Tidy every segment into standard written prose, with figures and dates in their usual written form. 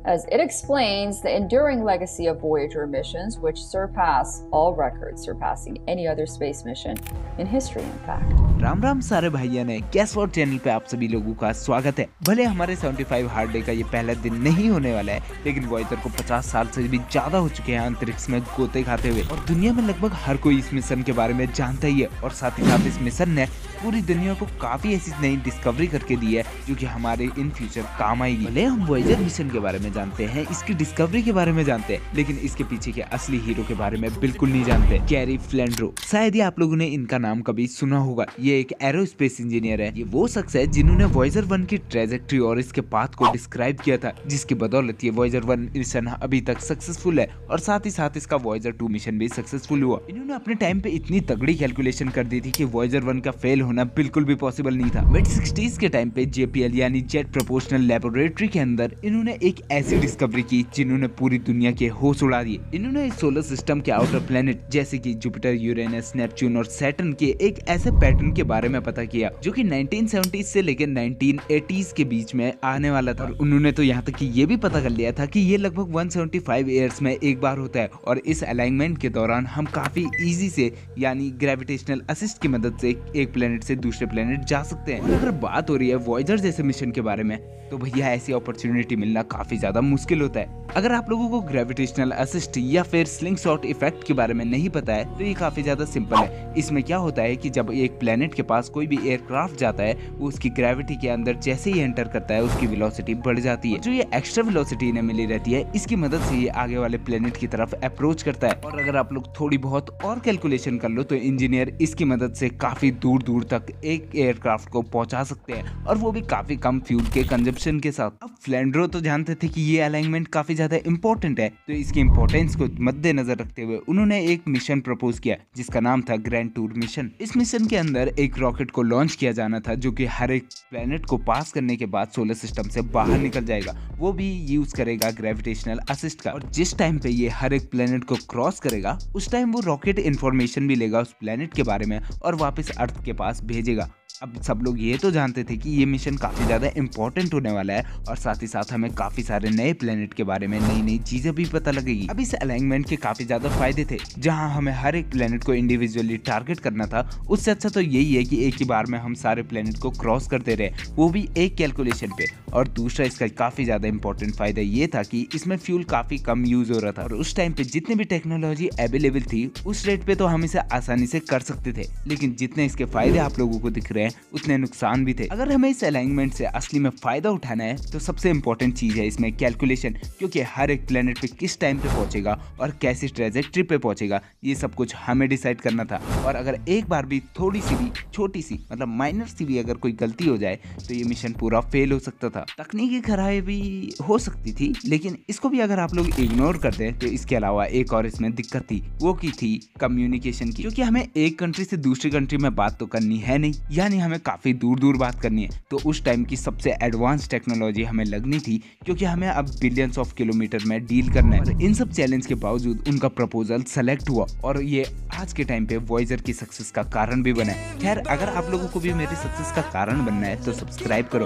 as it explains the enduring legacy of Voyager missions, which surpass all records, surpassing any other space mission in history, in fact. Ram Ram सारे भाइयों ने guess what channel पे आप सभी लोगों का स्वागत है। भले हमारे 75 हार्ड डे का ये पहला दिन नहीं होने वाला है, लेकिन वॉयेजर को 50 साल से भी ज्यादा हो चुके हैं अंतरिक्ष में गोते खाते हुए, और दुनिया में लगभग हर कोई इस मिशन के बारे में जानता ही है। और साथ ही साथ इस मिशन ने पूरी दुनिया को काफी ऐसी नई डिस्कवरी करके दी है जो कि हमारे इन फ्यूचर काम आएगी। भले हम वॉयेजर मिशन के बारे में जानते हैं, इसकी डिस्कवरी के बारे में जानते हैं, लेकिन इसके पीछे के असली हीरो के बारे में बिल्कुल नहीं जानते। कैरी फ्लेंड्रो, शायद ही आप लोगों ने इनका नाम कभी सुना होगा। ये एक एरोस्पेस इंजीनियर है। ये वो शख्स है जिन्होंने वॉयेजर 1 की ट्रेजेक्ट्री और इसके पाथ को डिस्क्राइब किया था, जिसकी बदौलत ये वॉयेजर 1 मिशन अभी तक सक्सेसफुल है, और साथ ही साथ इसका वॉयेजर 2 मिशन भी सक्सेसफुल हुआ। इन्होंने अपने टाइम पे इतनी तगड़ी कैलकुलेशन कर दी थी कि वॉयेजर 1 का फेल होना बिल्कुल भी पॉसिबल नहीं था। मिड 60s के टाइम पे JPL यानी जेट प्रोपोर्शनल लेबोरेटरी के अंदर इन्होंने एक ऐसी डिस्कवरी की जिन्होंने पूरी दुनिया के होश उड़ा दिए। इन्होंने इस सोलर सिस्टम के आउटर प्लेनेट जैसे कि जुपिटर, यूरेनस, नेपच्यून और सैटर्न के एक ऐसे पैटर्न के बारे में पता किया जो कि 1970s से लेकर 1980s के बीच में आने वाला था। और उन्होंने तो यहाँ तक कि ये भी पता कर लिया था कि ये लगभग 175 ईयर्स में एक बार होता है, और इस अलाइनमेंट के दौरान हम काफी इजी से यानी ग्रेविटेशनल असिस्ट की मदद से एक प्लेनेट से दूसरे प्लेनेट जा सकते हैं। और अगर बात हो रही है वॉयेजर जैसे मिशन के बारे में, तो भैया ऐसी अपॉर्चुनिटी मिलना काफी ज्यादा मुश्किल होता है। अगर आप लोगों को ग्रेविटेशनल असिस्ट या फिर स्लिंगशॉट इफेक्ट के बारे में नहीं पता है, तो ये काफी ज्यादा सिंपल है। इसमें क्या होता है कि जब एक प्लेनेट के पास कोई भी एयरक्राफ्ट जाता है, वो उसकी ग्रेविटी के अंदर जैसे ही एंटर करता है, उसकी वेलोसिटी बढ़ जाती है। जो ये एक्स्ट्रा वेलोसिटी इन्हें मिली रहती है, इसकी मदद से ये आगे वाले प्लेनेट की तरफ अप्रोच करता है। और अगर आप लोग थोड़ी बहुत और कैलकुलेशन कर लो, तो इंजीनियर इसकी मदद से काफी दूर दूर तक एक एयरक्राफ्ट को पहुंचा सकते हैं, और वो भी काफी कम फ्यूल के कंजप्शन के साथ। अब फ्लेंड्रो तो जानते थे कि ये अलाइनमेंट काफी ज्यादा इंपॉर्टेंट है, तो इसकी इंपॉर्टेंस को मद्देनजर रखते हुए उन्होंने एक मिशन प्रपोज किया जिसका नाम था ग्रैंड टूर मिशन। इस मिशन के अंदर एक रॉकेट को लॉन्च किया जाना था जो कि हर एक प्लेनेट को पास करने के बाद सोलर सिस्टम से बाहर निकल जाएगा। वो भी यूज करेगा ग्रेविटेशनल असिस्ट का, और जिस टाइम पे ये हर एक प्लेनेट को क्रॉस करेगा, उस टाइम वो रॉकेट इंफॉर्मेशन भी लेगा उस प्लेनेट के बारे में और वापस अर्थ के पास भेजेगा। अब सब लोग ये तो जानते थे कि ये मिशन काफी ज्यादा इंपॉर्टेंट होने वाला है, और साथ ही साथ हमें काफी सारे नए प्लेनेट के बारे में नई नई चीजें भी पता लगेगी। अब इस अलाइनमेंट के काफी ज्यादा फायदे थे। जहां हमें हर एक प्लेनेट को इंडिविजुअली टारगेट करना था, उससे अच्छा तो यही है कि एक ही बार में हम सारे प्लेनेट को क्रॉस करते रहे, वो भी एक कैलकुलेशन पे। और दूसरा इसका काफी ज्यादा इंपॉर्टेंट फायदा ये था कि इसमें फ्यूल काफी कम यूज हो रहा था, और उस टाइम पे जितनी भी टेक्नोलॉजी अवेलेबल थी उस रेट पे तो हम इसे आसानी से कर सकते थे। लेकिन जितने इसके फायदे आप लोगों को दिख रहे हैं, उतने नुकसान भी थे। अगर हमें इस अलाइनमेंट से असली में फायदा उठाना है, तो सबसे इंपॉर्टेंट चीज है इसमें कैलकुलेशन, क्योंकि हर एक प्लेनेट पे किस टाइम पे पहुंचेगा और कैसी ट्रेजेक्ट्री पे पहुंचेगा, ये सब कुछ हमें डिसाइड करना था। और अगर एक बार भी थोड़ी सी भी छोटी सी मतलब माइनर सी भी अगर कोई गलती हो जाए, तो ये मिशन पूरा फेल हो सकता था। तकनीकी खराबी हो सकती थी, लेकिन इसको भी अगर आप लोग इग्नोर कर दें, तो इसके अलावा एक और इसमें दिक्कत थी, वो की थी कम्युनिकेशन की। क्योंकि हमें एक कंट्री से दूसरी कंट्री में बात तो करनी है नहीं, यानी हमें काफी दूर दूर बात करनी है। तो उस टाइम की सबसे एडवांस टेक्नोलॉजी हमें लगनी थी, क्योंकि हमें अब बिलियंस ऑफ किलोमीटर में डील करना है। और इन सब चैलेंज के बावजूद उनका प्रपोजल सेलेक्ट हुआ, और ये आज के टाइम पे वॉयेजर की सक्सेस का कारण भी बना है। खैर, अगर आप लोगों को भी मेरी सक्सेस का कारण बनना है, तो सब्सक्राइब करो।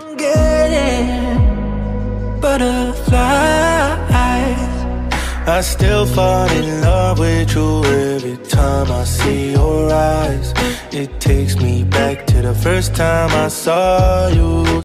I still fall in love with you every time I see your eyes. It takes me back to the first time I saw you.